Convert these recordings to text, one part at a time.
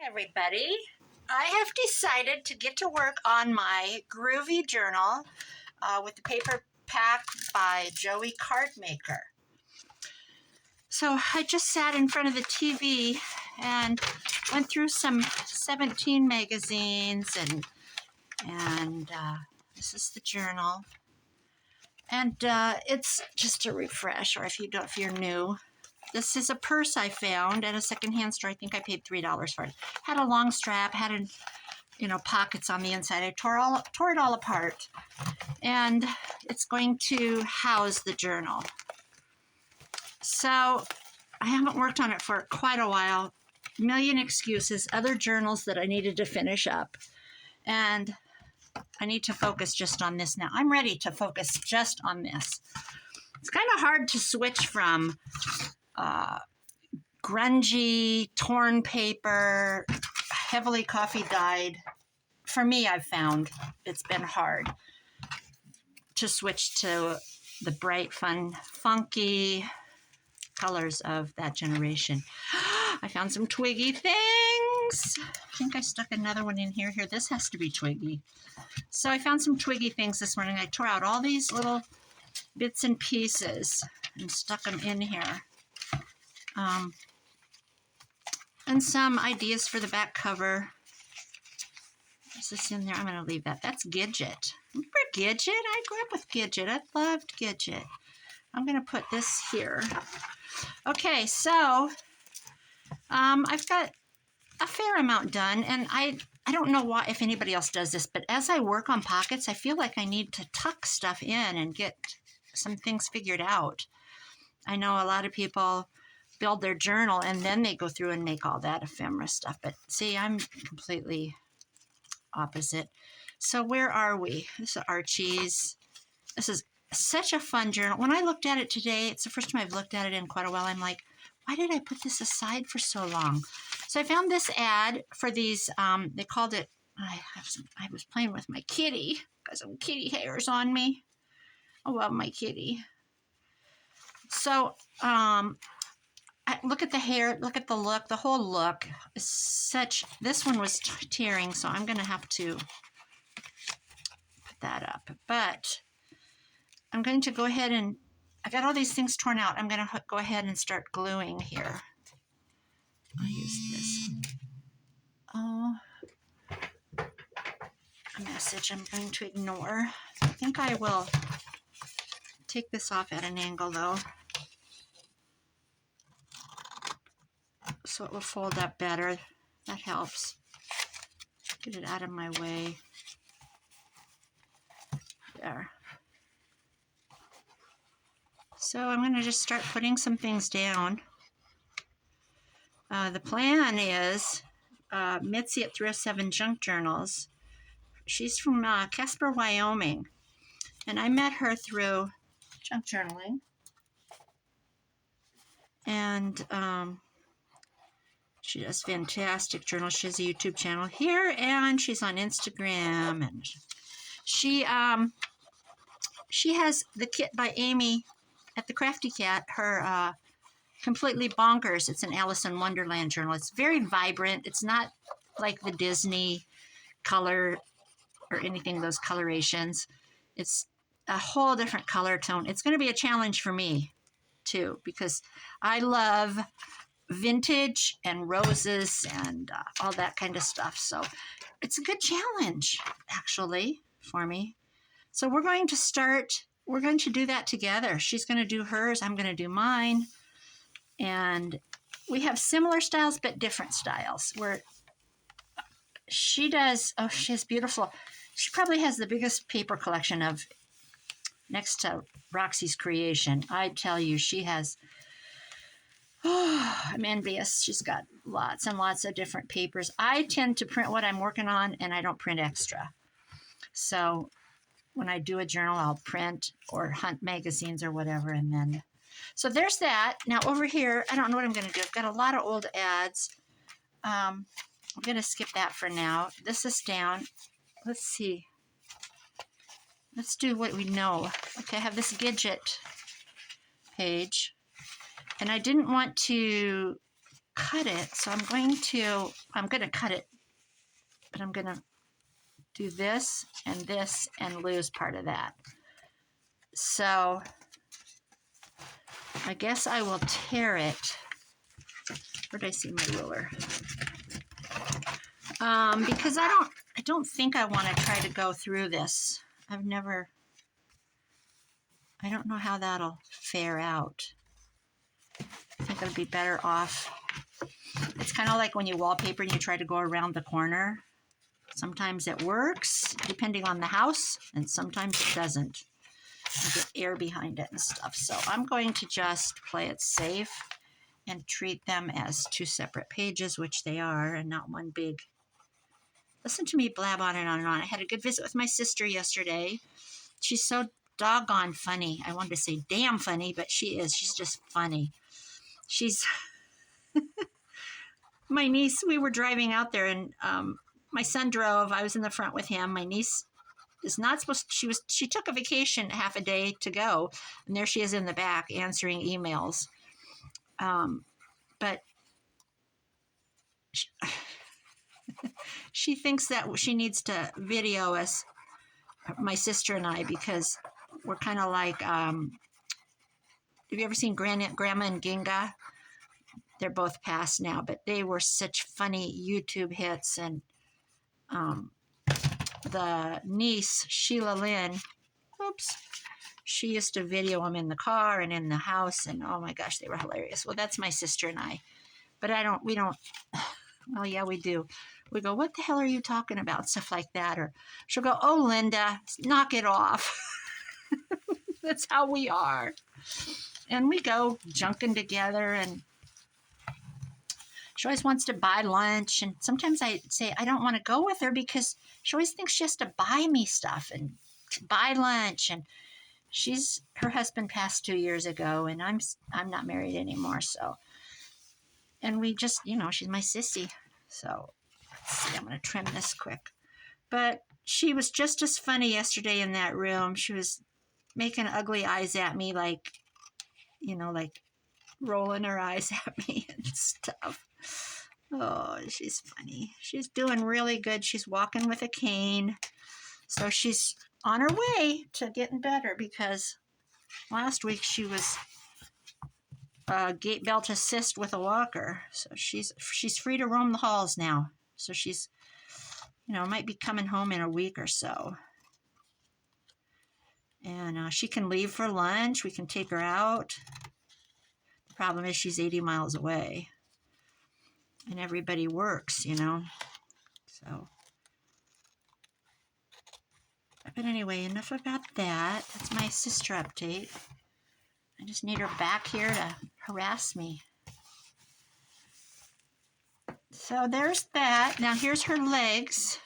Everybody, I have decided to get to work on my Groovy journal with the paper pack by Joey Cardmaker. So I just sat in front of the TV and went through some 17 magazines and this is the journal. And it's just a refresh, or if you're new. This is a purse I found at a secondhand store. I think I paid $3 for it. Had a long strap, had pockets on the inside. I tore it all apart, and it's going to house the journal. So I haven't worked on it for quite a while. Million excuses, other journals that I needed to finish up, and I need to focus just on this now. I'm ready to focus just on this. It's kind of hard to switch from grungy, torn paper, heavily coffee dyed. For me, I've found it's been hard to switch to the bright, fun, funky colors of that generation. I found some twiggy things. I think I stuck another one in here. This has to be twiggy. So I found some twiggy things this morning. I tore out all these little bits and pieces and stuck them in here. And some ideas for the back cover. Is this in there? I'm going to leave that. That's Gidget. Remember Gidget? I grew up with Gidget. I loved Gidget. I'm going to put this here. Okay, so I've got a fair amount done, and I don't know why, if anybody else does this, but as I work on pockets, I feel like I need to tuck stuff in and get some things figured out. I know a lot of people build their journal and then they go through and make all that ephemera stuff. But see, I'm completely opposite. So where are we? This is Archie's. This is such a fun journal. When I looked at it today, it's the first time I've looked at it in quite a while. I'm like, why did I put this aside for so long? So I found this ad for these, they called it, I was playing with my kitty. Got some kitty hairs on me. I love my kitty. So, look at the hair, look at the look, the whole look is such, this one was tearing, so I'm going to have to put that up. But I'm going to go ahead and, I got all these things torn out. I'm going to go ahead and start gluing here. I'll use this. Oh, a message I'm going to ignore. I think I will take this off at an angle though, so it will fold up better. That helps. Get it out of my way. There. So I'm going to just start putting some things down. The plan is Mitzi at 307 Junk Journals. She's from Casper, Wyoming. And I met her through junk journaling. And she does fantastic journals. She has a YouTube channel here, and she's on Instagram. And she has the kit by Amy at the Crafty Cat, her Completely Bonkers. It's an Alice in Wonderland journal. It's very vibrant. It's not like the Disney color or anything, those colorations. It's a whole different color tone. It's going to be a challenge for me, too, because I love vintage and roses and all that kind of stuff. So it's a good challenge, actually, for me. So we're going to do that together. She's going to do hers. I'm going to do mine. And we have similar styles, but different styles. Where she does, oh, she's beautiful. She probably has the biggest paper collection of, next to Roxy's Creation. I tell you, she has, oh, I'm envious. She's got lots and lots of different papers. I tend to print what I'm working on, and I don't print extra. So when I do a journal, I'll print or hunt magazines or whatever, and then, so there's that. Now over here, I don't know what I'm going to do. I've got a lot of old ads. I'm going to skip that for now. This is down. Let's see. Let's do what we know. Okay, I have this Gidget page. And I didn't want to cut it. So I'm going to cut it, but I'm going to do this and lose part of that. So I guess I will tear it. Where did I see my ruler? Because I don't think I want to try to go through this. I don't know how that'll fare out. I think it'll be better off. It's kind of like when you wallpaper and you try to go around the corner. Sometimes it works, depending on the house, and sometimes it doesn't. You get air behind it and stuff. So I'm going to just play it safe and treat them as two separate pages, which they are, and not one big. Listen to me blab on and on and on. I had a good visit with my sister yesterday. She's so doggone funny. I wanted to say damn funny, but she is. She's just funny. She's my niece. We were driving out there, and my son drove. I was in the front with him. My niece is not supposed to, she took a vacation half a day to go, and there she is in the back answering emails. But she thinks that she needs to video us, my sister and I, because we're kind of like, have you ever seen Grandma and Ginga? They're both passed now, but they were such funny YouTube hits. And the niece, Sheila Lynn, she used to video them in the car and in the house, and oh my gosh, they were hilarious. Well, that's my sister and I. But we don't, well, yeah, we do. We go, what the hell are you talking about? Stuff like that. Or she'll go, oh, Linda, knock it off. That's how we are. And we go junking together, and she always wants to buy lunch. And sometimes I say I don't want to go with her because she always thinks she has to buy me stuff and buy lunch. And her husband passed 2 years ago, and I'm not married anymore. So, and we just, she's my sissy. So let's see, I'm going to trim this quick. But she was just as funny yesterday in that room. She was making ugly eyes at me, like rolling her eyes at me and stuff. Oh, she's funny. She's doing really good. She's walking with a cane. So she's on her way to getting better, because last week she was gait belt assist with a walker. So she's free to roam the halls now. So she's, might be coming home in a week or so. And she can leave for lunch. We can take her out. The problem is she's 80 miles away. And everybody works, So. But anyway, enough about that. That's my sister update. I just need her back here to harass me. So there's that. Now here's her legs.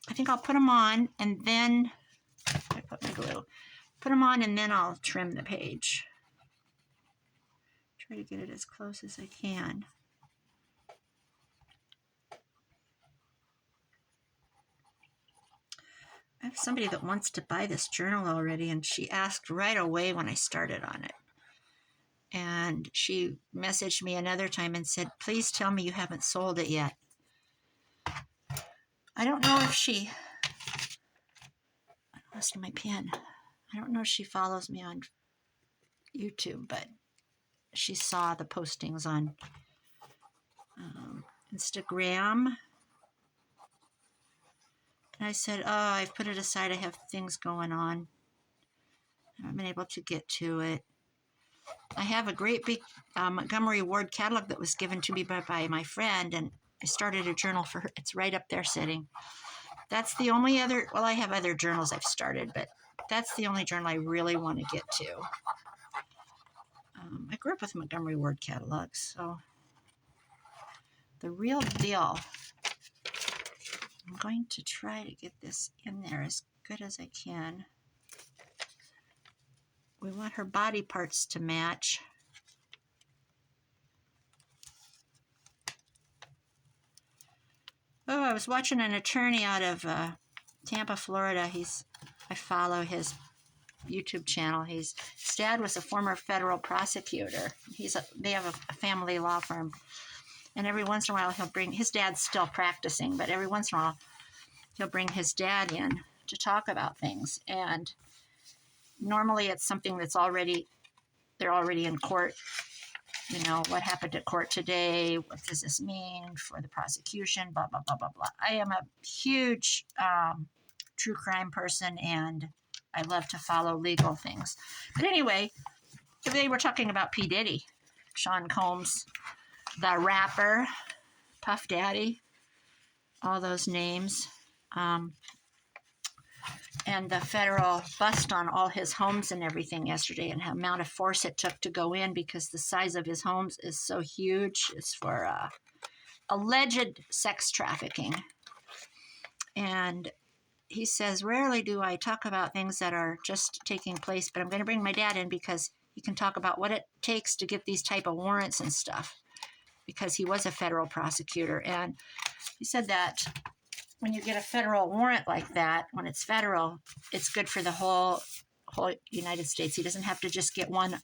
I think I'll put them on, and then I put my glue. Put them on, and then I'll trim the page. Try to get it as close as I can. I have somebody that wants to buy this journal already, and she asked right away when I started on it. And she messaged me another time and said, please tell me you haven't sold it yet. I don't know if she... I lost my pen. I don't know if she follows me on YouTube, but she saw the postings on Instagram. And I said, oh, I've put it aside. I have things going on. I haven't been able to get to it. I have a great big Montgomery Ward catalog that was given to me by my friend, and I started a journal for her. It's right up there sitting. That's the only other, well, I have other journals I've started, but that's the only journal I really want to get to. I grew up with Montgomery Ward catalogs, so the real deal. I'm going to try to get this in there as good as I can. We want her body parts to match. Oh, I was watching an attorney out of Tampa, Florida. I follow his YouTube channel. His dad was a former federal prosecutor. They have a family law firm. And every once in a while he'll bring, his dad's still practicing, but every once in a while he'll bring his dad in to talk about things. And normally it's something that's they're already in court. You know, what happened at court today? What does this mean for the prosecution? Blah, blah, blah, blah, blah. I am a huge true crime person, and I love to follow legal things. But anyway, they were talking about P. Diddy, Sean Combs, the rapper, Puff Daddy, all those names. And the federal bust on all his homes and everything yesterday, and the amount of force it took to go in because the size of his homes is so huge. It's for alleged sex trafficking. And he says, rarely do I talk about things that are just taking place, but I'm going to bring my dad in because he can talk about what it takes to get these type of warrants and stuff, because he was a federal prosecutor. And he said that when you get a federal warrant like that, when it's federal, it's good for the whole United States. He doesn't have to just get one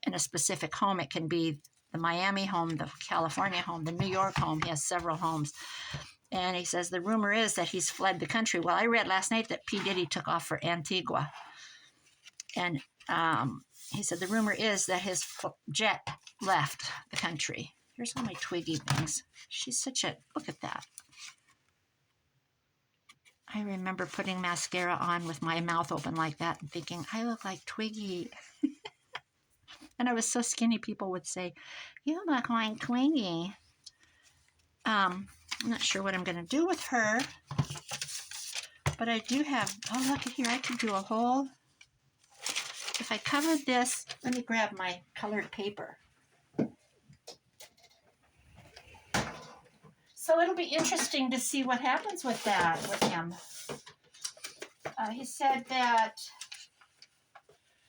in a specific home. It can be the Miami home, the California home, the New York home. He has several homes. And he says the rumor is that he's fled the country. Well, I read last night that P. Diddy took off for Antigua. And he said the rumor is that his jet left the country. Here's all my Twiggy things. She's such a, look at that. I remember putting mascara on with my mouth open like that and thinking, I look like Twiggy. And I was so skinny, people would say, you look like Twiggy. I'm not sure what I'm going to do with her. But I do have, oh, look at here. I could do a whole, if I covered this, let me grab my colored paper. So it'll be interesting to see what happens with that, with him. He said that,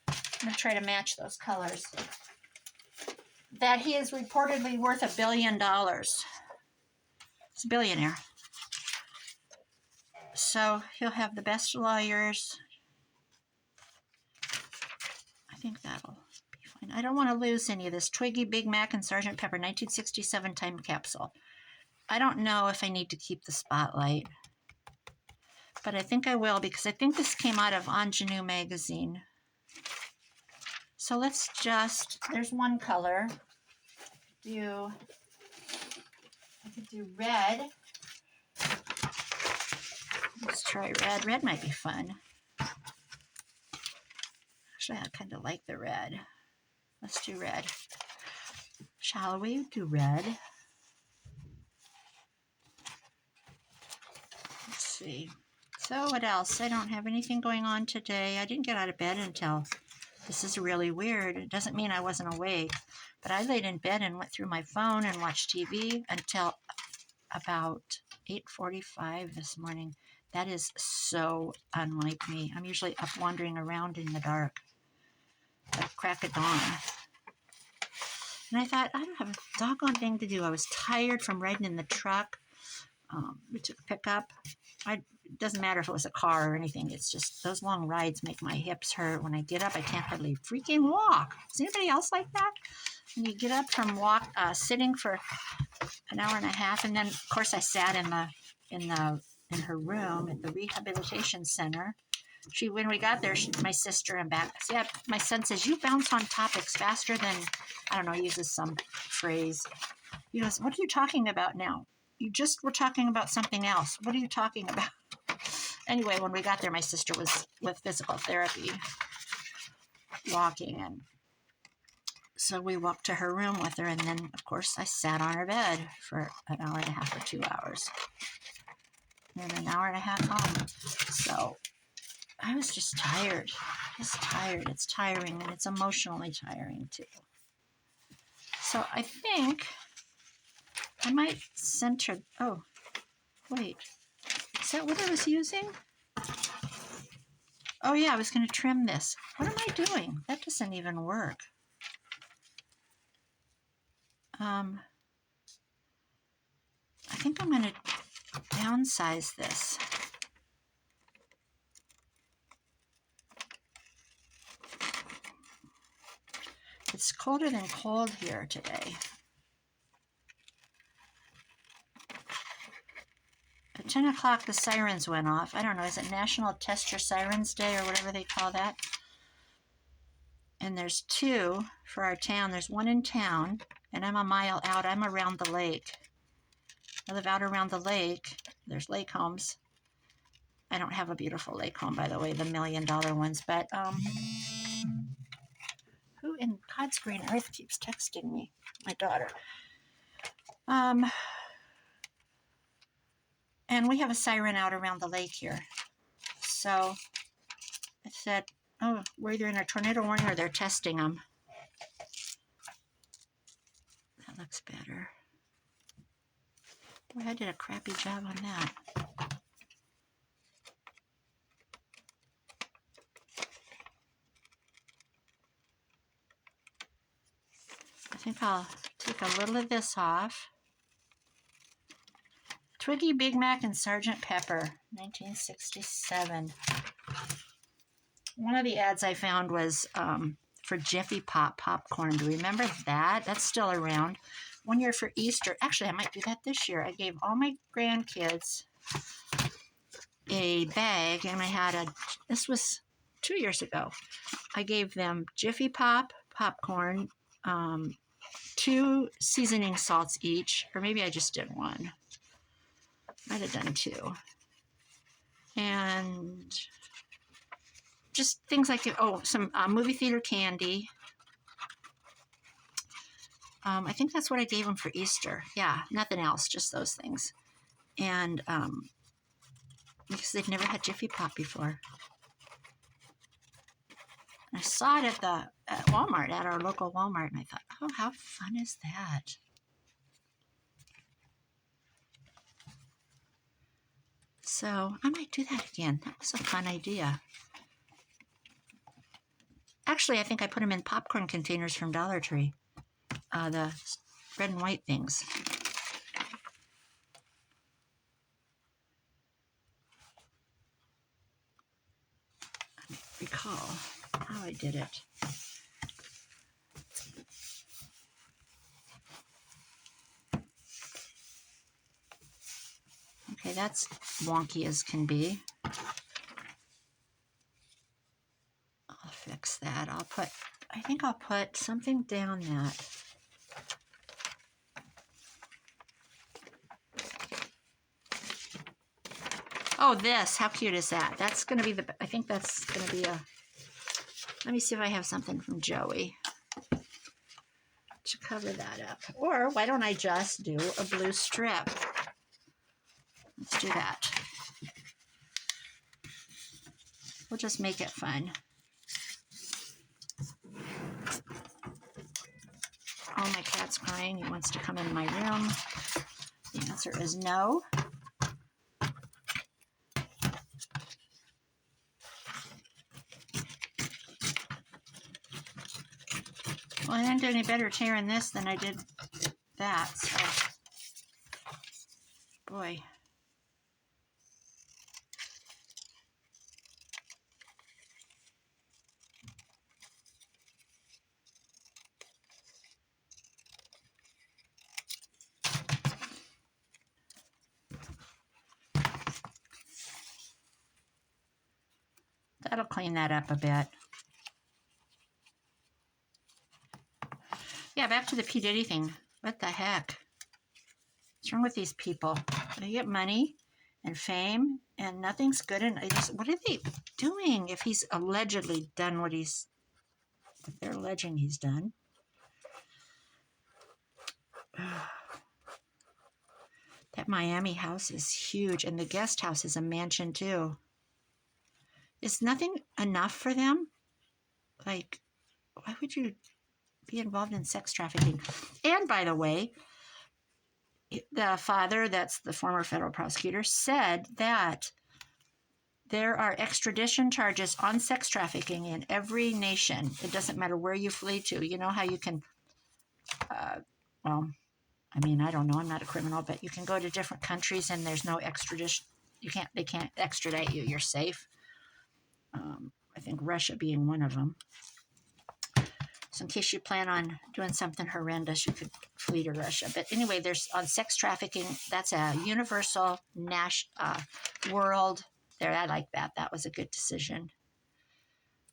I'm going to try to match those colors, that he is reportedly worth $1 billion. He's a billionaire. So he'll have the best lawyers. I think that'll be fine. I don't want to lose any of this. Twiggy, Big Mac, and Sergeant Pepper, 1967 time capsule. I don't know if I need to keep the spotlight, but I think I will, because I think this came out of Ingenue magazine. So let's just, there's one color. I could do red. Let's try red. Red might be fun. Actually, I kind of like the red. Let's do red. Shall we do red? Let's see. So what else? I don't have anything going on today. I didn't get out of bed until, this is really weird. It doesn't mean I wasn't awake, but I laid in bed and went through my phone and watched TV until about 8:45 this morning. That is so unlike me. I'm usually up wandering around in the dark at the crack of dawn. And I thought, I don't have a doggone thing to do. I was tired from riding in the truck. We took a pickup. It doesn't matter if it was a car or anything. It's just those long rides make my hips hurt. When I get up, I can't hardly freaking walk. Is anybody else like that? When you get up from sitting for an hour and a half, and then of course I sat in her room at the rehabilitation center. When we got there, my sister and back. Yeah, my son says, you bounce on topics faster than, I don't know, he uses some phrase. He goes, what are you talking about now? You just were talking about something else. What are you talking about? Anyway, when we got there, my sister was with physical therapy, walking, and so we walked to her room with her, and then, of course, I sat on her bed for an hour and a half or 2 hours, and an hour and a half home. So I was just tired. It's tiring, and it's emotionally tiring, too. So I think I might center, oh, wait. Is that what I was using? Oh, yeah, I was going to trim this. What am I doing? That doesn't even work. I think I'm going to downsize this. It's colder than cold here today. At 10 o'clock, the sirens went off. I don't know, is it National Test Your Sirens Day or whatever they call that? And there's 2 for our town. There's 1 in town, and I'm a mile out. I'm around the lake. I live out around the lake. There's lake homes. I don't have a beautiful lake home, by the way, the $1 million ones, but who in God's green earth keeps texting me? My daughter. And we have a siren out around the lake here. So I said, oh, we're either in a tornado warning or they're testing them. That looks better. Boy, I did a crappy job on that. I think I'll take a little of this off. Twiggy, Big Mac, and Sergeant Pepper, 1967. One of the ads I found was for Jiffy Pop popcorn. Do you remember that? That's still around. One year for Easter. Actually, I might do that this year. I gave all my grandkids a bag, and I had this was 2 years ago. I gave them Jiffy Pop popcorn, 2 seasoning salts each, or maybe I just did 1. Might have done 2. And just things like, oh, some movie theater candy. I think that's what I gave them for Easter. Yeah, nothing else, just those things. And because they've never had Jiffy Pop before. I saw it at Walmart, at our local Walmart, and I thought, oh, how fun is that? So I might do that again. That was a fun idea. Actually, I think I put them in popcorn containers from Dollar Tree. The red and white things. I recall how I did it. Okay, that's wonky as can be. I'll fix that. I think I'll put something down that. Oh, this, how cute is that? That's going to be I think that's going to be let me see if I have something from Joey to cover that up. Or why don't I just do a blue strip? Let's do that. We'll just make it fun. Oh, my cat's crying. He wants to come in my room. The answer is no. Well, I didn't do any better tearing this than I did that, so boy. That'll clean that up a bit. Yeah, back to the P. Diddy thing. What the heck? What's wrong with these people? They get money and fame and nothing's good. And what are they doing if he's allegedly done what if they're alleging he's done? That Miami house is huge, and the guest house is a mansion too. Is nothing enough for them? Like, why would you be involved in sex trafficking? And by the way, the father, that's the former federal prosecutor, said that there are extradition charges on sex trafficking in every nation. It doesn't matter where you flee to. You know how you can, well, I mean, I don't know. I'm not a criminal, but you can go to different countries and there's no extradition. They can't extradite you. You're safe. I think Russia being one of them. So in case you plan on doing something horrendous, you could flee to Russia. But anyway, there's on sex trafficking. That's a universal world. There, I like that. That was a good decision.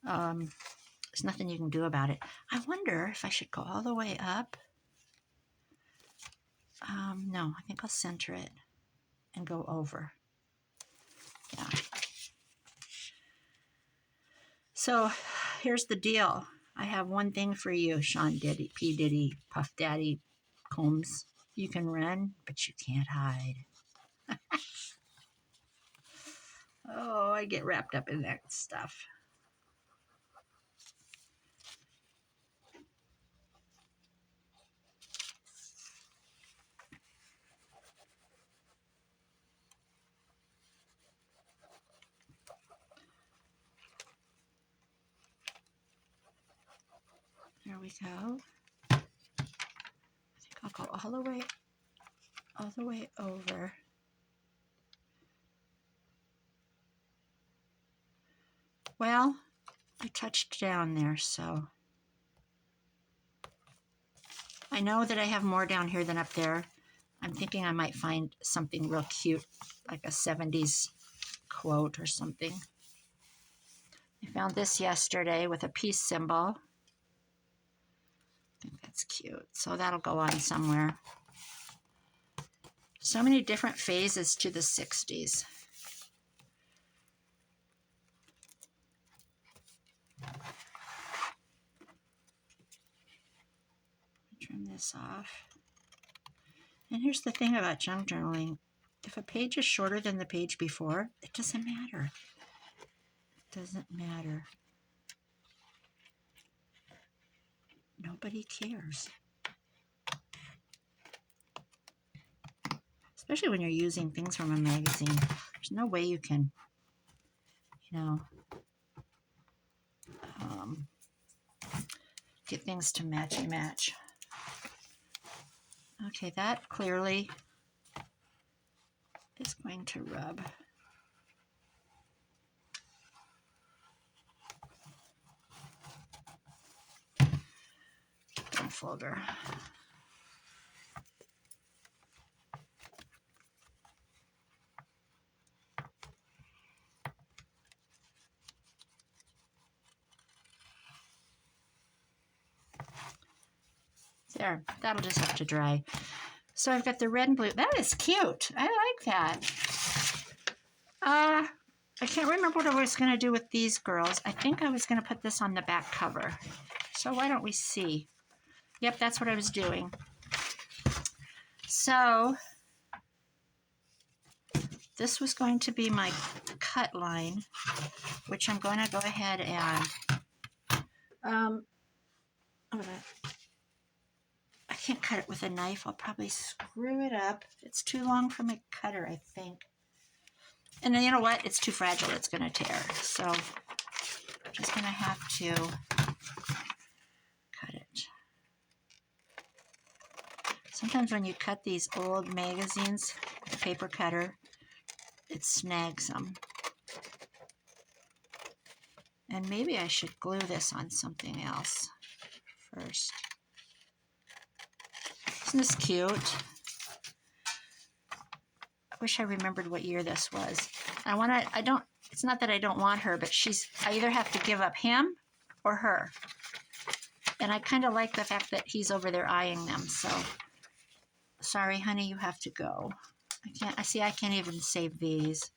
There's nothing you can do about it. I wonder if I should go all the way up. No, I think I'll center it and go over. Yeah. So here's the deal. I have one thing for you, Sean Diddy, P. Diddy, Puff Daddy, Combs. You can run, but you can't hide. Oh, I get wrapped up in that stuff. There we go. I think I'll go all the way over. Well, I touched down there, so I know that I have more down here than up there. I'm thinking I might find something real cute, like a 70s quote or something. I found this yesterday with a peace symbol. I think that's cute. So that'll go on somewhere. So many different phases to the 60s. Trim this off. And here's the thing about junk journaling. If a page is shorter than the page before, it doesn't matter. It doesn't matter. Nobody cares. Especially when you're using things from a magazine. There's no way you can, get things to match. Okay, that clearly is going to rub. Don't folder. There, that'll just have to dry. So I've got the red and blue. That is cute. I like that. I can't remember what I was going to do with these girls. I think I was going to put this on the back cover. So why don't we see? Yep, that's what I was doing. So this was going to be my cut line, which I'm going to go ahead and I can't cut it with a knife. I'll probably screw it up. It's too long for my cutter, I think. And then you know what? It's too fragile. It's going to tear. So I'm just going to have to cut it. Sometimes when you cut these old magazines with a paper cutter, it snags them. And maybe I should glue this on something else first. Isn't this cute? I wish I remembered what year this was. It's not that I don't want her, but I either have to give up him or her. And I kind of like the fact that he's over there eyeing them, so sorry, honey, you have to go. I can't even save these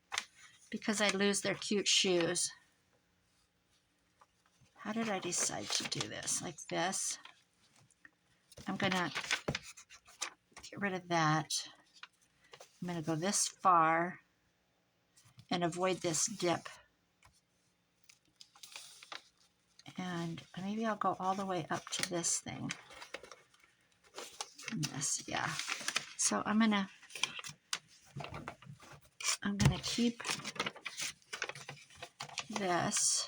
because I'd lose their cute shoes. How did I decide to do this? Like this. I'm gonna get rid of that. I'm going to go this far and avoid this dip. And maybe I'll go all the way up to this thing. And this, yeah. So I'm going to keep this.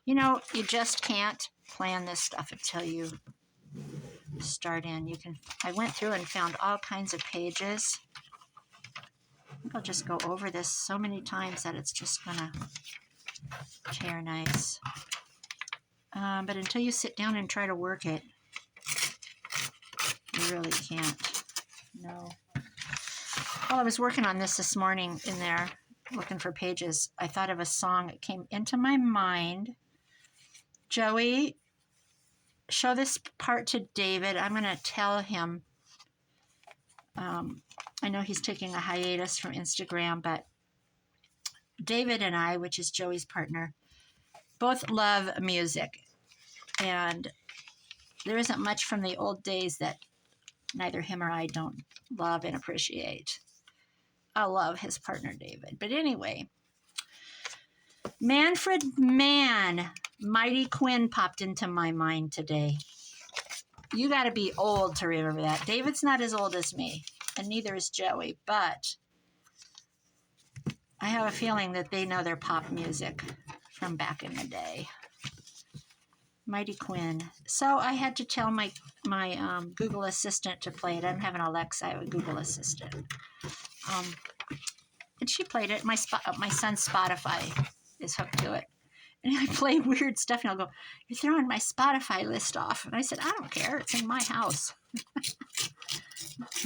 You know, you just can't plan this stuff until you start in. I went through and found all kinds of pages. I think I'll just go over this so many times that it's just gonna Okay, are nice. But until you sit down and try to work it, you really can't. No. While I was working on this morning in there, looking for pages, I thought of a song that came into my mind. Joey, show this part to David. I'm going to tell him. I know he's taking a hiatus from Instagram, but David and I, which is Joey's partner, both love music. And there isn't much from the old days that neither him or I don't love and appreciate. I love his partner, David. But anyway, Manfred Mann, Mighty Quinn popped into my mind today. You got to be old to remember that. David's not as old as me, and neither is Joey, but I have a feeling that they know their pop music from back in the day. Mighty Quinn. So I had to tell my Google Assistant to play it. I don't have an Alexa, I have a Google Assistant. And she played it. My son's Spotify is hooked to it. And I play weird stuff, and I'll go, "You're throwing my Spotify list off." And I said, "I don't care. It's in my house."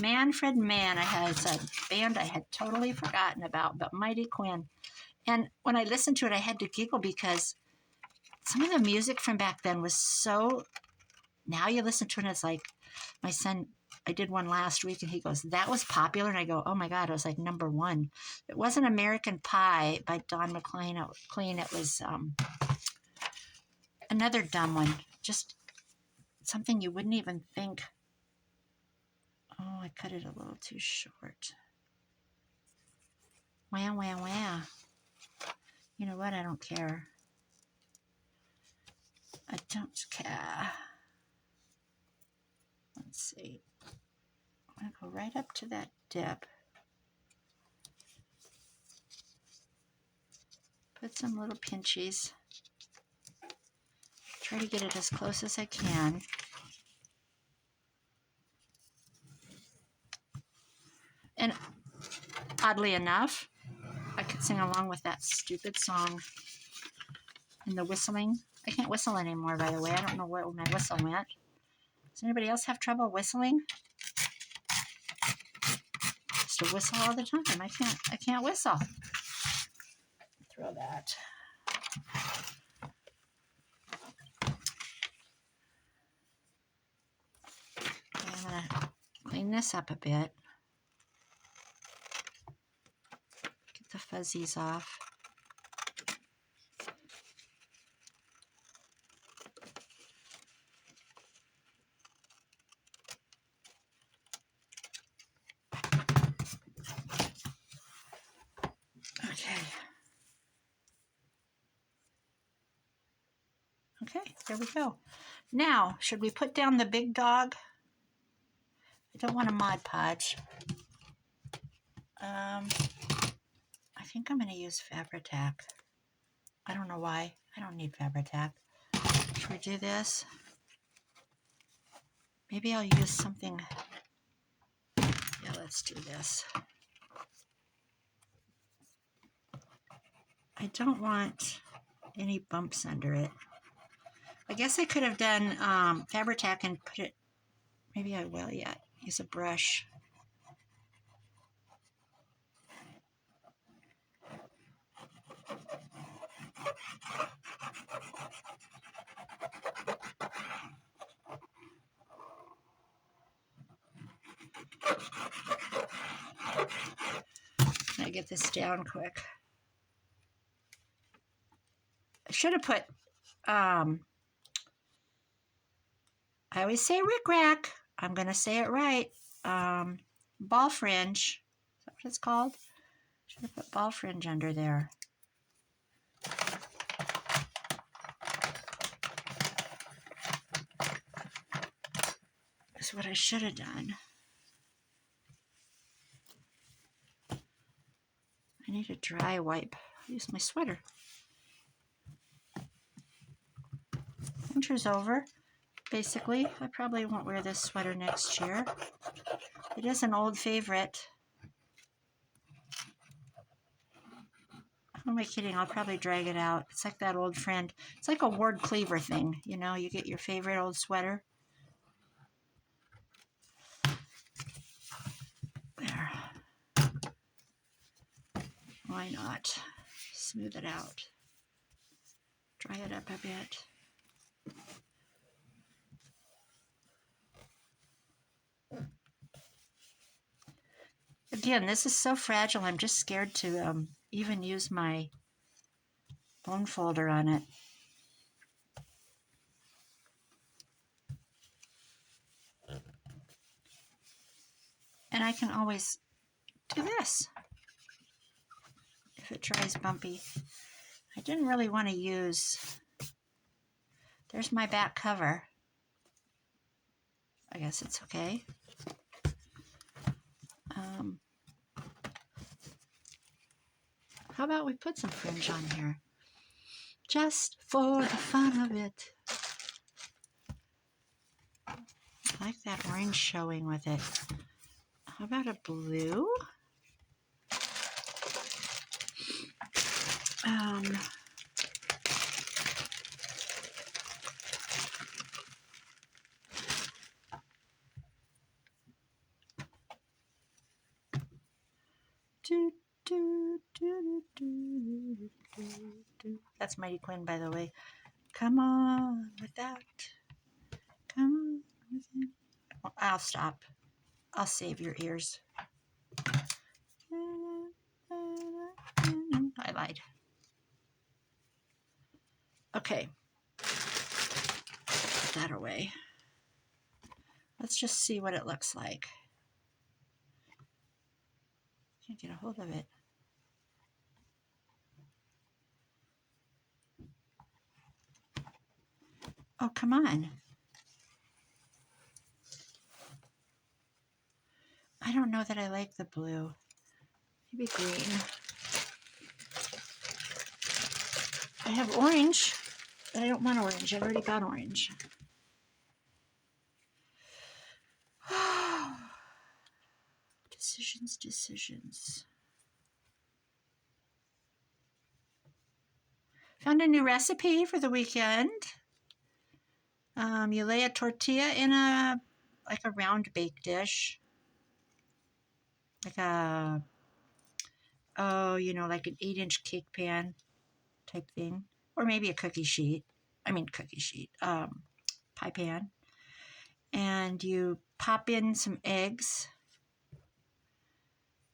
Manfred Mann, it's a band I had totally forgotten about, but Mighty Quinn. And when I listened to it, I had to giggle because some of the music from back then was so, now you listen to it and it's like, my son, I did one last week and he goes, "That was popular." And I go, "Oh my God, it was like #1. It wasn't American Pie by Don McLean. It was another dumb one. Just something you wouldn't even think. Oh, I cut it a little too short. Wah, wah, wah. You know what? I don't care. I don't care. Let's see. I'm going to go right up to that dip. Put some little pinchies. Try to get it as close as I can. And oddly enough, I could sing along with that stupid song and the whistling. I can't whistle anymore, by the way. I don't know where my whistle went. Does anybody else have trouble whistling? I used to whistle all the time. I can't whistle. Throw that. Okay, I'm going to clean this up a bit. Get the fuzzies off. Okay, there we go. Now, should we put down the big dog? I don't want a Mod Podge. I think I'm going to use Fabri-Tac. I don't know why. I don't need Fabri-Tac. Should we do this? Maybe I'll use something. Yeah, let's do this. I don't want any bumps under it. I guess I could have done Fabri-Tac and put it, maybe I will yet. Use a brush. Can I get this down quick? I should have put, I always say rickrack. I'm going to say it right. Ball fringe. Is that what it's called? Should have put ball fringe under there. That's what I should have done. I need a dry wipe. I'll use my sweater. Winter's over. Basically, I probably won't wear this sweater next year. It is an old favorite. Who am I kidding? I'll probably drag it out. It's like that old friend. It's like a ward cleaver thing. You know, you get your favorite old sweater. There. Why not? Smooth it out. Dry it up a bit. Again, this is so fragile. I'm just scared to even use my bone folder on it. And I can always do this if it dries bumpy. I didn't really want to use... There's my back cover. I guess it's okay. How about we put some fringe on here? Just for the fun of it. I like that orange showing with it. How about a blue? That's Mighty Quinn, by the way. Come on with that. Come on with it. Well, I'll stop. I'll save your ears. I lied. Okay. Put that away. Let's just see what it looks like. Can't get a hold of it. Oh, come on. I don't know that I like the blue. Maybe green. I have orange, but I don't want orange. I've already got orange. Decisions. Found a new recipe for the weekend. You lay a tortilla in a round bake dish. Like a, like an 8-inch cake pan type thing. Or maybe a pie pan. And you pop in some eggs.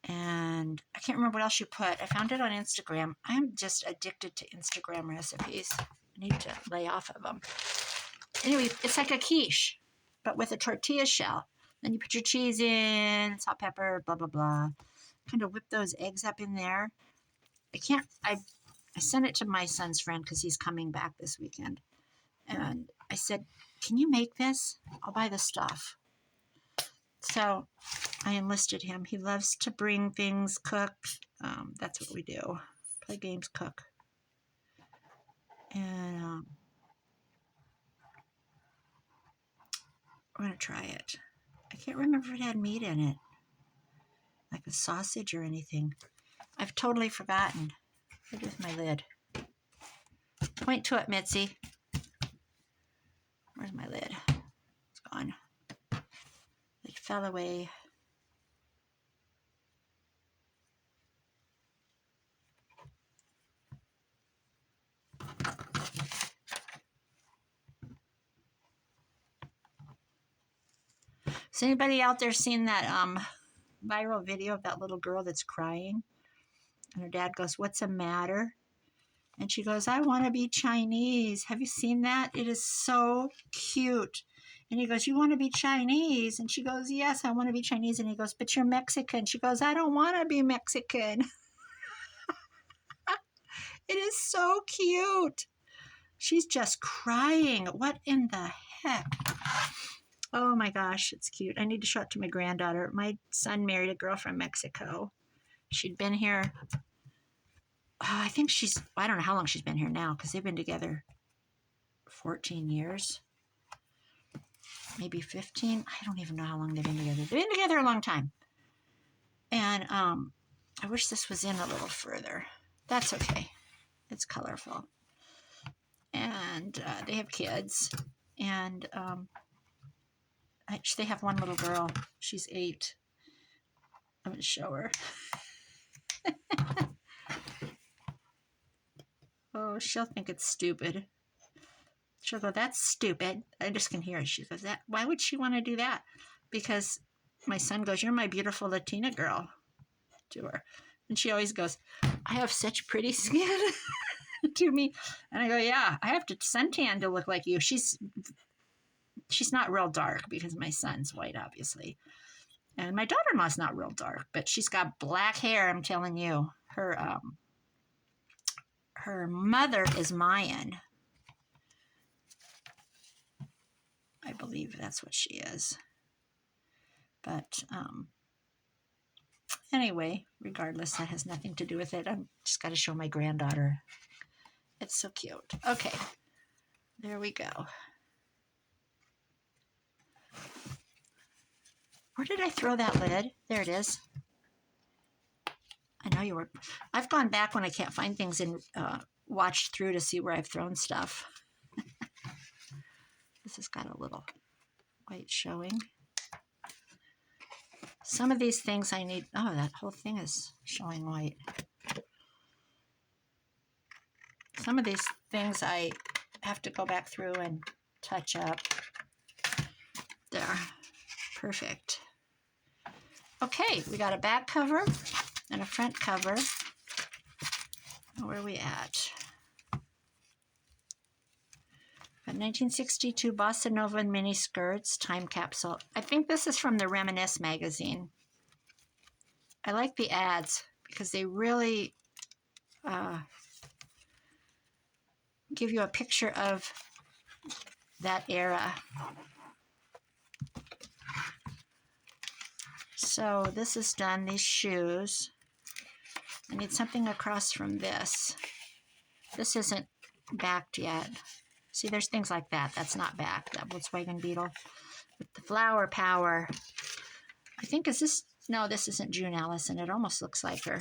And I can't remember what else you put. I found it on Instagram. I'm just addicted to Instagram recipes. I need to lay off of them. Anyway, it's like a quiche, but with a tortilla shell. Then you put your cheese in, salt, pepper, blah, blah, blah. Kind of whip those eggs up in there. I sent it to my son's friend because he's coming back this weekend. And I said, can you make this? I'll buy the stuff. So I enlisted him. He loves to bring things, cook. That's what we do. Play games, cook. And we're going to try it. I can't remember if it had meat in it. Like a sausage or anything. I've totally forgotten. What is my lid? Point to it, Mitzi. Where's my lid? It's gone. It fell away. Has anybody out there seen that viral video of that little girl that's crying? And her dad goes, what's the matter? And she goes, I want to be Chinese. Have you seen that? It is so cute. And he goes, you want to be Chinese? And she goes, yes, I want to be Chinese. And he goes, but you're Mexican. She goes, I don't want to be Mexican. It is so cute. She's just crying. What in the heck? Oh my gosh, it's cute. I need to show it to my granddaughter. My son married a girl from Mexico. She'd been here. I don't know how long she's been here now because they've been together 14 years. Maybe 15. I don't even know how long they've been together. They've been together a long time. And I wish this was in a little further. That's okay. It's colorful. And they have kids. And actually, they have one little girl. She's 8. I'm going to show her. Oh, she'll think it's stupid. She'll go, that's stupid. I just can hear it. She goes, that. Why would she want to do that? Because my son goes, you're my beautiful Latina girl, to her. And she always goes, I have such pretty skin to me. And I go, yeah, I have to suntan to look like you. She's not real dark because my son's white, obviously. And my daughter-in-law's not real dark, but she's got black hair, I'm telling you. Her mother is Mayan. I believe that's what she is. But anyway, regardless, that has nothing to do with it. I'm just got to show my granddaughter. It's so cute. Okay, there we go. Where did I throw that lid? There it is. I know you were. I've gone back when I can't find things and watched through to see where I've thrown stuff. This has got a little white showing. Some of these things I need. Oh, that whole thing is showing white. Some of these things I have to go back through and touch up. There. Perfect. Okay, we got a back cover and a front cover. Where are we at? A 1962 Bossa Nova mini skirts time capsule. I think this is from the Reminisce magazine. I like the ads because they really give you a picture of that era. So this is done, these shoes. I need something across from this. This isn't backed yet. See, there's things like that. That's not backed. That Volkswagen Beetle with the flower power. I think, is this? No, this isn't June Allison. It almost looks like her.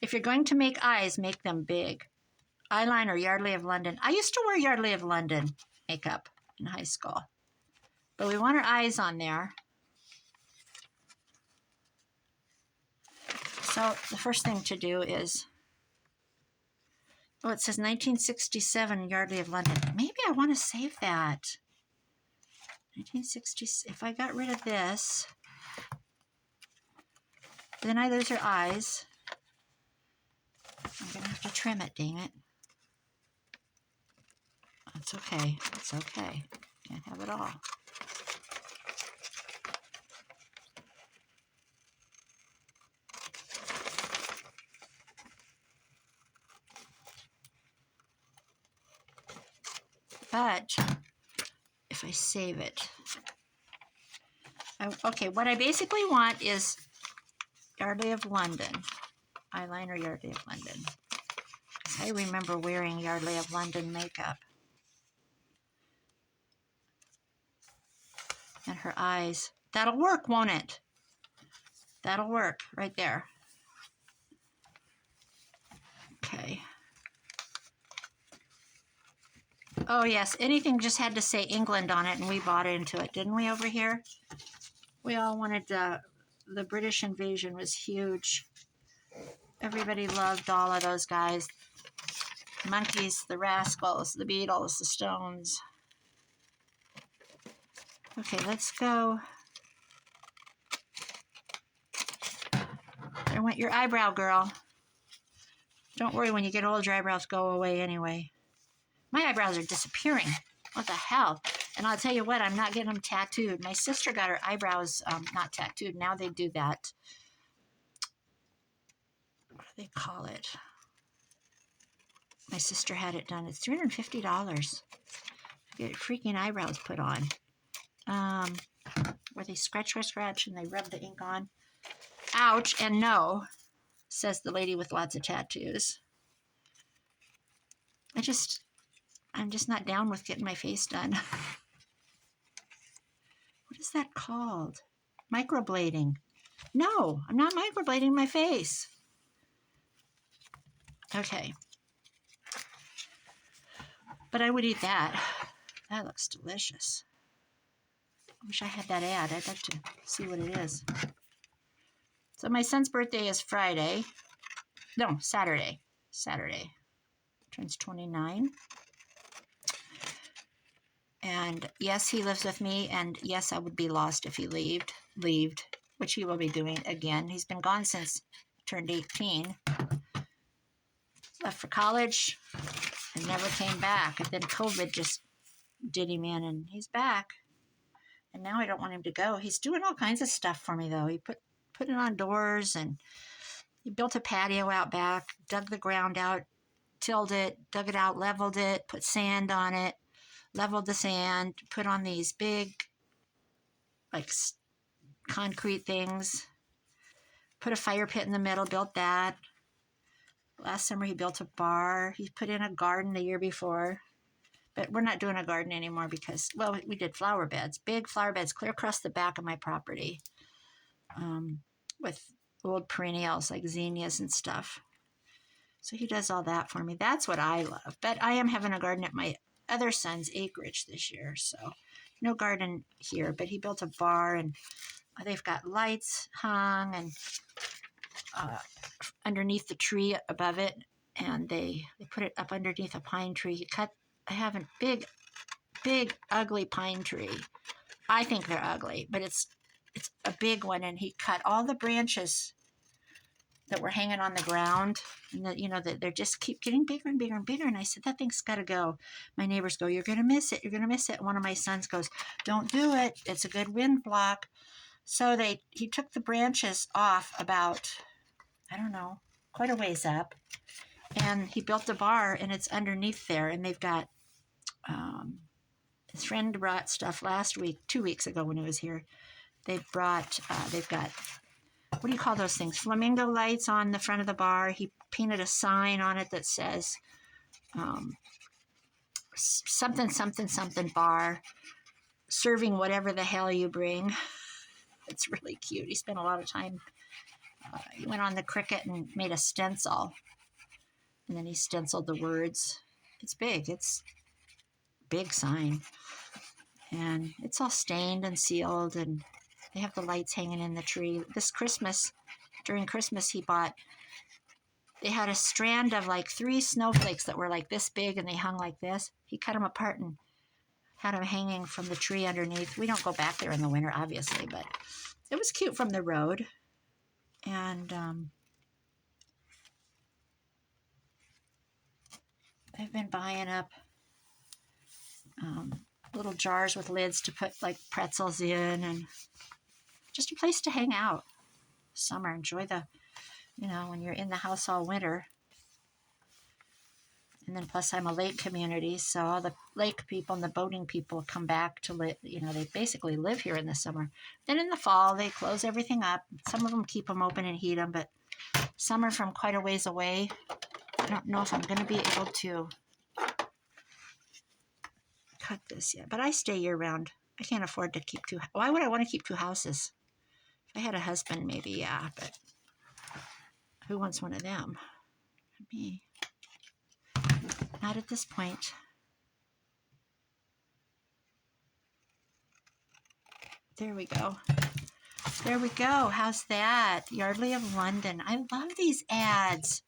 If you're going to make eyes, make them big. Eyeliner, Yardley of London. I used to wear Yardley of London makeup in high school. But we want our eyes on there. So the first thing to do is, oh, it says 1967 Yardley of London. Maybe I want to save that. 1960, if I got rid of this, then I lose her eyes. I'm going to have to trim it, dang it. That's okay. It's okay. Can't have it all. But if I save it, okay, what I basically want is Yardley of London, eyeliner Yardley of London. I remember wearing Yardley of London makeup. And her eyes. That'll work, won't it? That'll work right there. Okay. Oh, yes. Anything just had to say England on it, and we bought into it, didn't we, over here? We all wanted the British invasion was huge. Everybody loved all of those guys. Monkeys, the Rascals, the Beatles, the Stones. Okay, let's go. There went your eyebrow, girl. Don't worry, when you get old, your eyebrows go away anyway. My eyebrows are disappearing. What the hell? And I'll tell you what, I'm not getting them tattooed. My sister got her eyebrows not tattooed. Now they do that. What do they call it? My sister had it done. It's $350 to get freaking eyebrows put on. Where they scratch and they rub the ink on. Ouch and no, says the lady with lots of tattoos. I'm just not down with getting my face done. What is that called? Microblading. No, I'm not microblading my face. Okay. But I would eat that. That looks delicious. I wish I had that ad. I'd like to see what it is. So my son's birthday is Friday. No, Saturday. Saturday. Turns 29. And yes, he lives with me. And yes, I would be lost if he leaved, which he will be doing again. He's been gone since he turned 18. Left for college and never came back. And then COVID just did him in, and he's back. And now I don't want him to go. He's doing all kinds of stuff for me, though. He put it on doors, and he built a patio out back, dug the ground out, tilled it, dug it out, leveled it, put sand on it, leveled the sand, put on these big, like, concrete things, put a fire pit in the middle, built that. Last summer he built a bar. He put in a garden the year before. But we're not doing a garden anymore because, well, we did flower beds, big flower beds clear across the back of my property, with old perennials like zinnias and stuff. So he does all that for me. That's what I love. But I am having a garden at my other son's acreage this year, so no garden here. But he built a bar, and they've got lights hung and underneath the tree above it, and they put it up underneath a pine tree. I have a big ugly pine tree. I think they're ugly, but it's a big one, and he cut all the branches that were hanging on the ground, and that they just keep getting bigger and bigger and bigger. And I said, that thing's got to go. My neighbors go, you're gonna miss it. You're gonna miss it. One of my sons goes, don't do it. It's a good wind block. So he took the branches off about, I don't know, quite a ways up, and he built a bar, and it's underneath there, and they've got. His friend brought stuff last week, 2 weeks ago when he was here. They've got, what do you call those things? Flamingo lights on the front of the bar. He painted a sign on it that says something, something, something bar, serving whatever the hell you bring. It's really cute. He spent a lot of time. He went on the Cricut and made a stencil. And then he stenciled the words. It's big. It's a big sign. And it's all stained and sealed, and they have the lights hanging in the tree. This Christmas, during Christmas, they had a strand of like 3 snowflakes that were like this big, and they hung like this. He cut them apart and had them hanging from the tree underneath. We don't go back there in the winter, obviously, but it was cute from the road. And I've been buying up little jars with lids to put like pretzels in, and just a place to hang out. Summer, enjoy when you're in the house all winter. And then plus I'm a lake community, so all the lake people and the boating people come back to live. They basically live here in the summer. Then in the fall, they close everything up. Some of them keep them open and heat them, but some are from quite a ways away. I don't know if I'm going to be able to cut this yet, but I stay year round. I can't afford to keep 2. Why would I want to keep 2 houses? If I had a husband, maybe, yeah, but who wants one of them? Me. Not at this point. There we go. There we go. How's that? Yardley of London. I love these ads.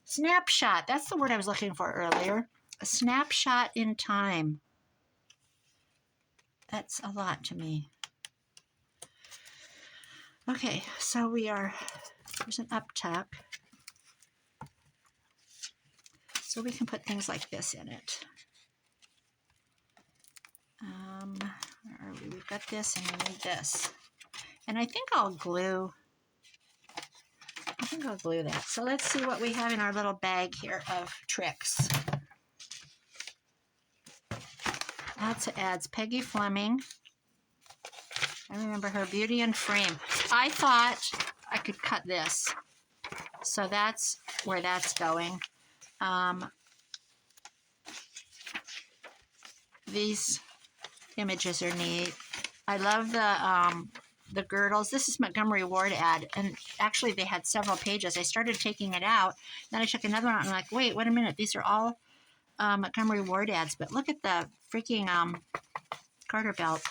Snapshot. That's the word I was looking for earlier. A snapshot in time. That's a lot to me. Okay, so there's an up tuck. So we can put things like this in it. Where are we? We've got this and we need this. And I think I'll glue that. So let's see what we have in our little bag here of tricks. Lots of ads. Peggy Fleming. I remember her, Beauty and Frame. I thought I could cut this. So that's where that's going. These images are neat. I love the the girdles. This is Montgomery Ward ad, and actually they had several pages. I started taking it out, then I took another one out, and I'm like, wait a minute, these are all Montgomery Ward ads, but look at the freaking garter belt.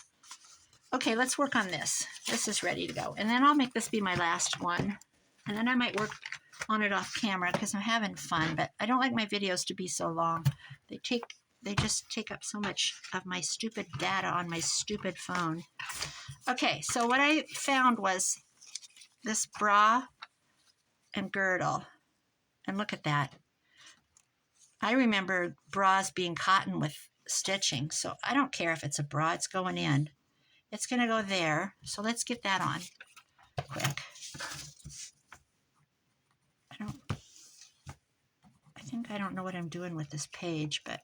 Okay, let's work on this. This is ready to go, and then I'll make this be my last one, and then I might work on it off camera because I'm having fun, but I don't like my videos to be so long. They just take up so much of my stupid data on my stupid phone. Okay, so what I found was this bra and girdle. And look at that. I remember bras being cotton with stitching, so I don't care if it's a bra, it's going in. It's going to go there, so let's get that on quick. I don't know what I'm doing with this page, but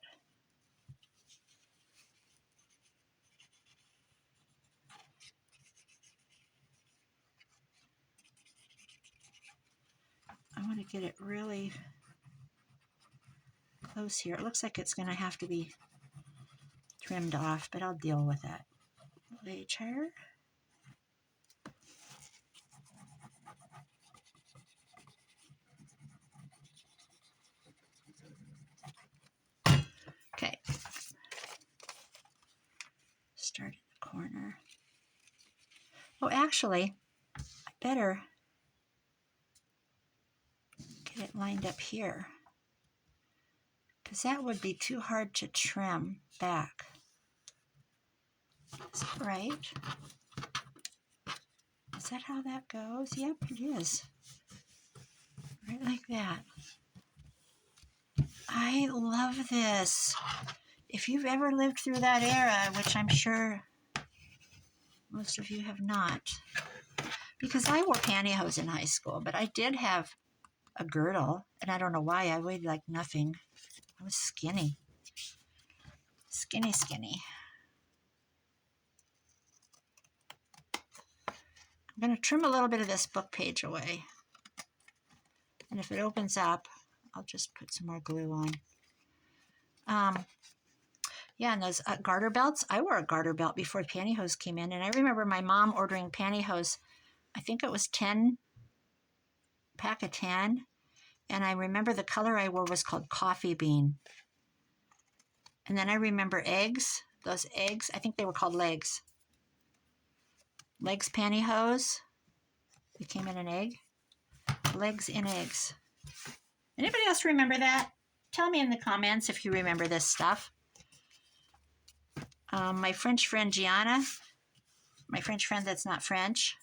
I want to get it really close here. It looks like it's going to have to be trimmed off, but I'll deal with that later. Okay. Start in the corner. Oh, actually, I better get it lined up here, because that would be too hard to trim back. Is that right? Is that how that goes? Yep, it is. Right like that. I love this. If you've ever lived through that era, which I'm sure most of you have not, because I wore pantyhose in high school, but I did have a girdle, and I don't know why. I weighed like nothing. I was skinny. Skinny, skinny. I'm going to trim a little bit of this book page away. And if it opens up, I'll just put some more glue on. Yeah, and those garter belts, I wore a garter belt before pantyhose came in. And I remember my mom ordering pantyhose, I think it was 10, pack of 10. And I remember the color I wore was called coffee bean. And then I remember eggs, those eggs, I think they were called legs. Legs pantyhose. It came in an egg. Legs in eggs. Anybody else remember that? Tell me in the comments if you remember this stuff. My French friend Gianna, my French friend that's not French,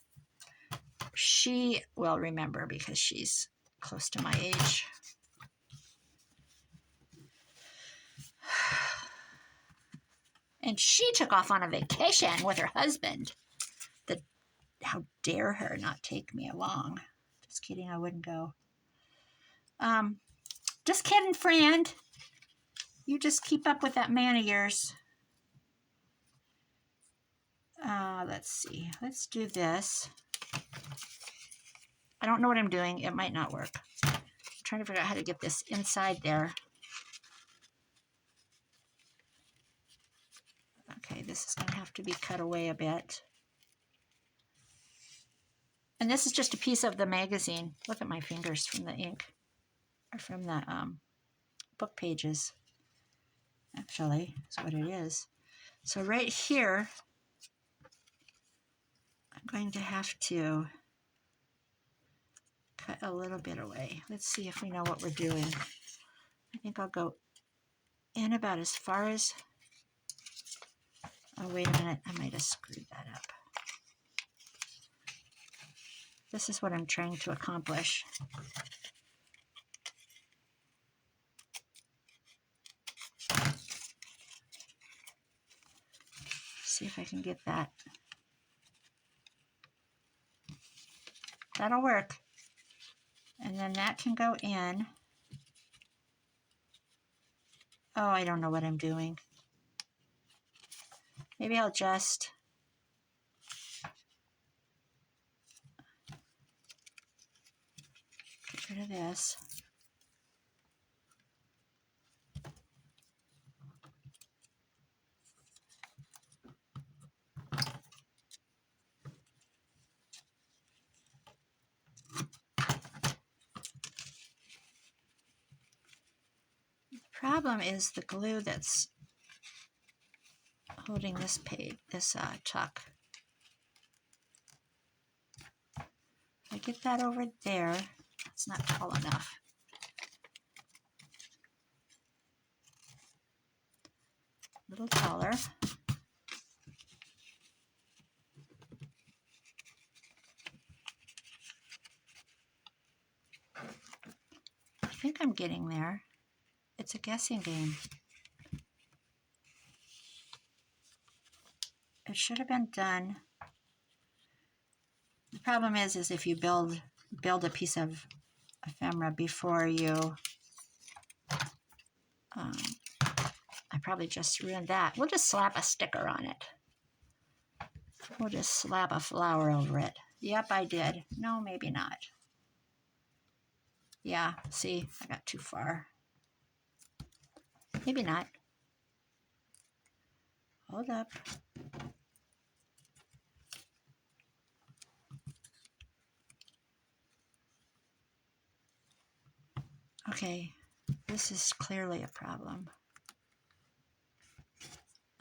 she will remember because she's close to my age. And she took off on a vacation with her husband. How dare her not take me along? Just kidding, I wouldn't go. Just kidding, friend. You just keep up with that man of yours. Let's see. Let's do this. I don't know what I'm doing. It might not work. I'm trying to figure out how to get this inside there. Okay, this is going to have to be cut away a bit. And this is just a piece of the magazine. Look at my fingers from the ink, or from the book pages. Actually, is what it is. So right here, I'm going to have to cut a little bit away. Let's see if we know what we're doing. I think I'll go in about as far as... Oh, wait a minute. I might have screwed that up. This is what I'm trying to accomplish. See if I can get that. That'll work. And then that can go in. Oh, I don't know what I'm doing. Maybe I'll just... get rid of this. problem is the glue that's holding this page, this tuck. If I get that over there, it's not tall enough. A little taller. I think I'm getting there. It's a guessing game. It should have been done. The problem is if you build a piece of ephemera before you, I probably just ruined that. We'll just slap a sticker on it. We'll just slap a flower over it. Yep, I did. No, maybe not. Yeah, see, I got too far. Maybe not. Hold up. Okay, this is clearly a problem.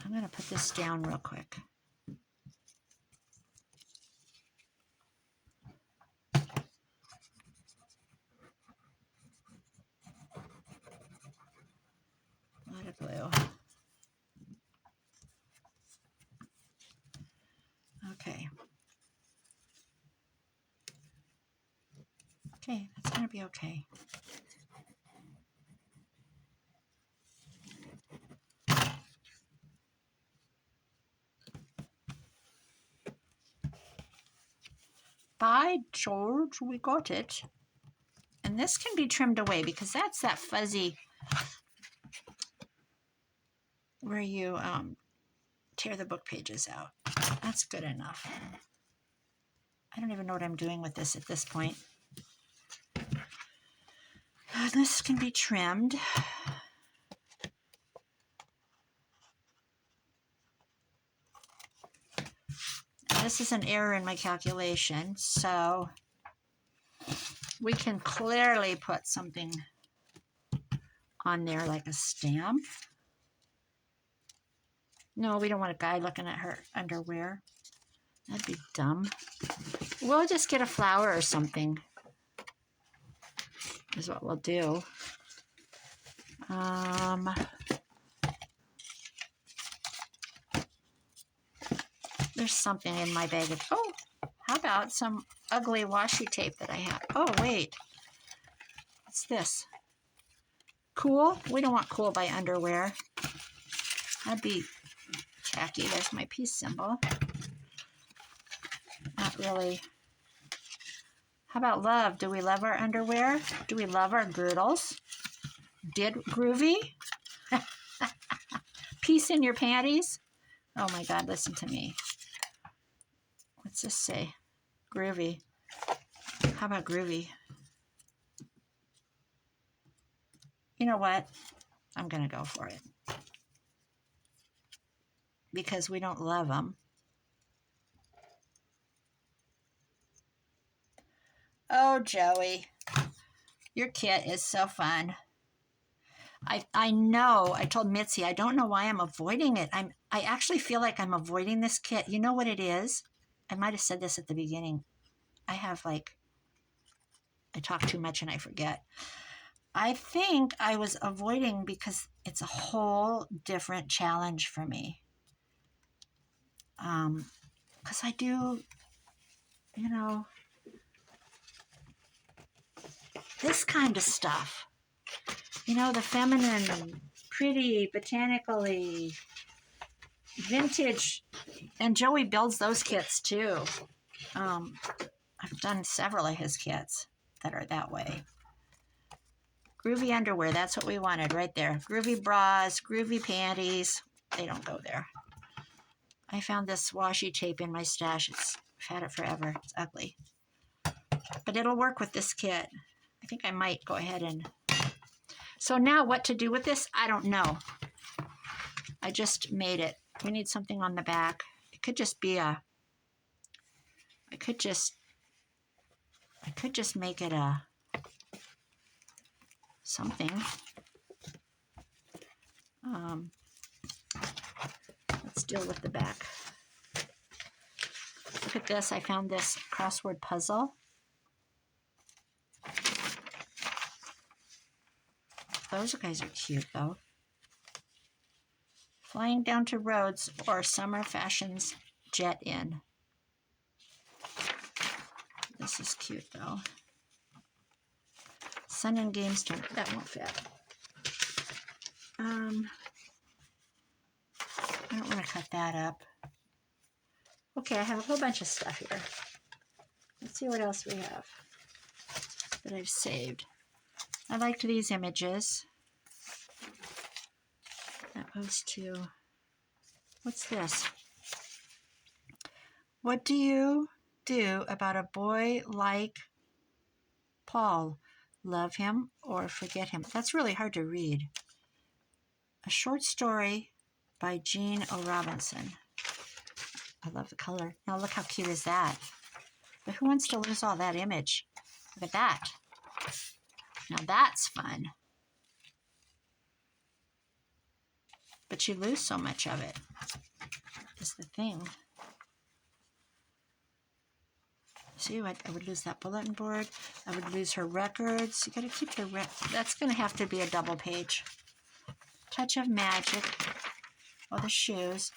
I'm going to put this down real quick. A lot of glue. Okay. Okay, that's going to be okay. By George, we got it. And this can be trimmed away because that's that fuzzy where you tear the book pages out. That's good enough. I don't even know what I'm doing with this at this point. This can be trimmed. This is an error in my calculation, so we can clearly put something on there like a stamp. No, we don't want a guy looking at her underwear. That'd be dumb. We'll just get a flower or something, is what we'll do. There's something in my bag of, oh, how about some ugly washi tape that I have? Oh, wait. What's this? Cool? We don't want cool by underwear. That'd be tacky. There's my peace symbol. Not really. How about love? Do we love our underwear? Do we love our girdles? Did Groovy? Peace in your panties? Oh my God, listen to me. What's this say? Groovy. How about Groovy? You know what? I'm going to go for it. Because we don't love them. Oh, Joey. Your kit is so fun. I know, I told Mitzi, I don't know why I'm avoiding it. I actually feel like I'm avoiding this kit. You know what it is? I might have said this at the beginning. I talk too much and I forget. I think I was avoiding because it's a whole different challenge for me. Because I do, this kind of stuff. The feminine, pretty, botanically, vintage, and Joey builds those kits too. I've done several of his kits that are that way. Groovy underwear, that's what we wanted right there. Groovy bras, groovy panties. They don't go there. I found this washi tape in my stash. I've had it forever. It's ugly. But it'll work with this kit. I think I might go ahead and... So now what to do with this, I don't know. I just made it. We need something on the back. It could just be I could just make it something. Let's deal with the back. Look at this. I found this crossword puzzle. Those guys are cute, though. Flying down to Rhodes or Summer Fashions Jet In. This is cute, though. Sun and Games Tournament. That won't fit. I don't want to cut that up. Okay, I have a whole bunch of stuff here. Let's see what else we have that I've saved. I liked these images. That goes to, what's this? What do you do about a boy like Paul? Love him or forget him? That's really hard to read. A short story by Jean O. Robinson. I love the color. Now look how cute is that. But who wants to lose all that image? Look at that. Now that's fun. But you lose so much of it, is the thing. See, I would lose that bulletin board. I would lose her records. You got to keep the that's going to have to be a double page. Touch of Magic. Oh, the shoes.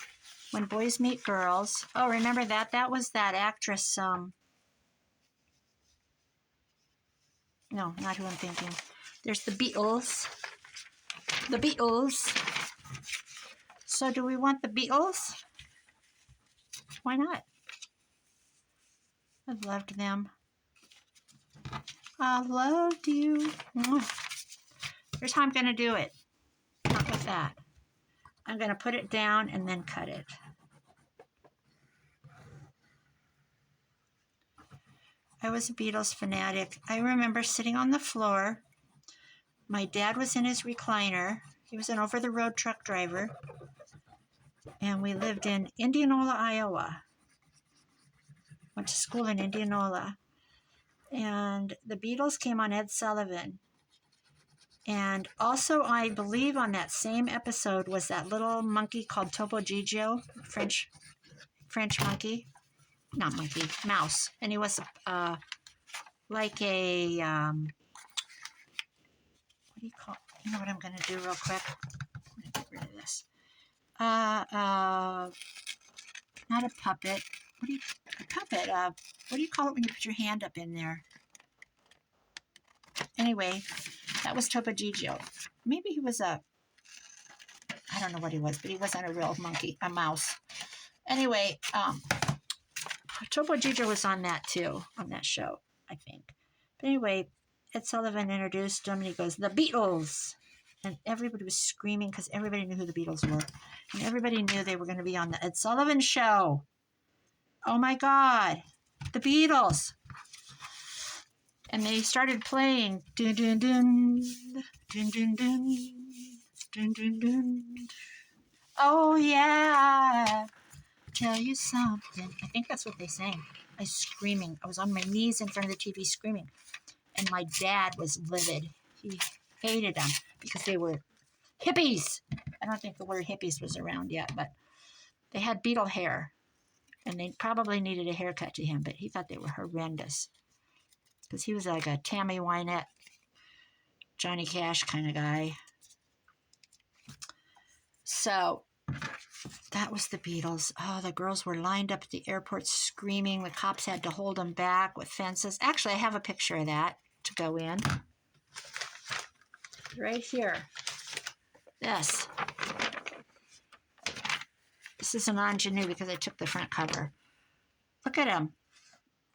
When Boys Meet Girls. Oh, remember that? That was that actress. No, not who I'm thinking. There's the Beatles. The Beatles. So do we want the Beatles? Why not? I loved them. I loved you. Here's how I'm going to do it. Not with that. I'm going to put it down and then cut it. I was a Beatles fanatic. I remember sitting on the floor. My dad was in his recliner. He was an over-the-road truck driver. And we lived in Indianola, Iowa. Went to school in Indianola. And the Beatles came on Ed Sullivan. And also, I believe on that same episode was that little monkey called Topo Gigio, French monkey. Not monkey, mouse. And he was like a, what do you call it? You know what I'm going to do real quick? I'm going to get rid of this. Not a puppet. A puppet? What do you call it when you put your hand up in there? Anyway, that was Topo Gigio. Maybe he was I don't know what he was, but he wasn't a real monkey, a mouse. Anyway, Topo Gigio was on that too, on that show, I think. But anyway, Ed Sullivan introduced him, and he goes, the Beatles! And everybody was screaming because everybody knew who the Beatles were. And everybody knew they were going to be on the Ed Sullivan show. Oh my God, the Beatles! And they started playing, dun dun dun, dun dun dun, dun dun dun. Oh yeah, tell you something. I think that's what they sang. I was screaming. I was on my knees in front of the TV screaming. And my dad was livid. He hated them because they were hippies. I don't think the word hippies was around yet, but they had Beatle hair. And they probably needed a haircut to him, but he thought they were horrendous. Because he was like a Tammy Wynette, Johnny Cash kind of guy. So that was the Beatles. Oh, the girls were lined up at the airport screaming. The cops had to hold them back with fences. Actually, I have a picture of that to go in. Right here. This is an Ingenue because I took the front cover. Look at them.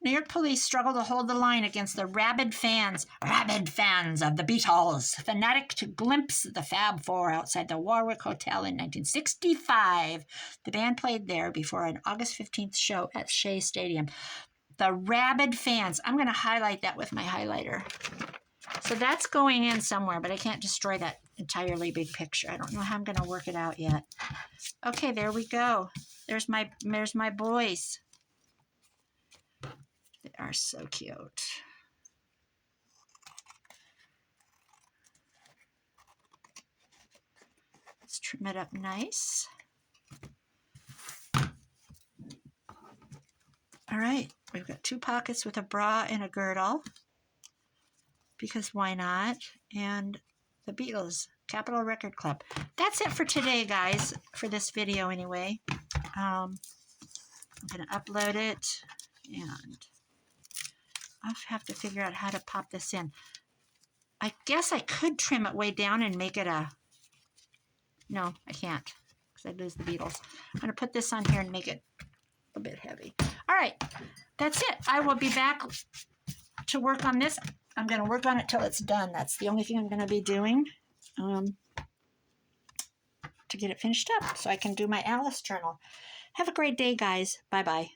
New York police struggle to hold the line against the rabid fans of the Beatles, fanatic to glimpse the Fab Four outside the Warwick Hotel in 1965. The band played there before an August 15th show at Shea Stadium. The rabid fans. I'm going to highlight that with my highlighter. So that's going in somewhere, but I can't destroy that entirely big picture. I don't know how I'm going to work it out yet. Okay, there we go. There's my boys. They are so cute. Let's trim it up nice. All right, we've got 2 pockets with a bra and a girdle, because why not? And the Beatles, Capitol Record Club. That's it for today, guys, for this video anyway. I'm going to upload it, and I'll have to figure out how to pop this in. I guess I could trim it way down and make it a... No, I can't, because I'd lose the Beatles. I'm going to put this on here and make it a bit heavy. All right, that's it. I will be back to work on this. I'm going to work on it till it's done. That's the only thing I'm going to be doing to get it finished up so I can do my Alice journal. Have a great day, guys. Bye-bye.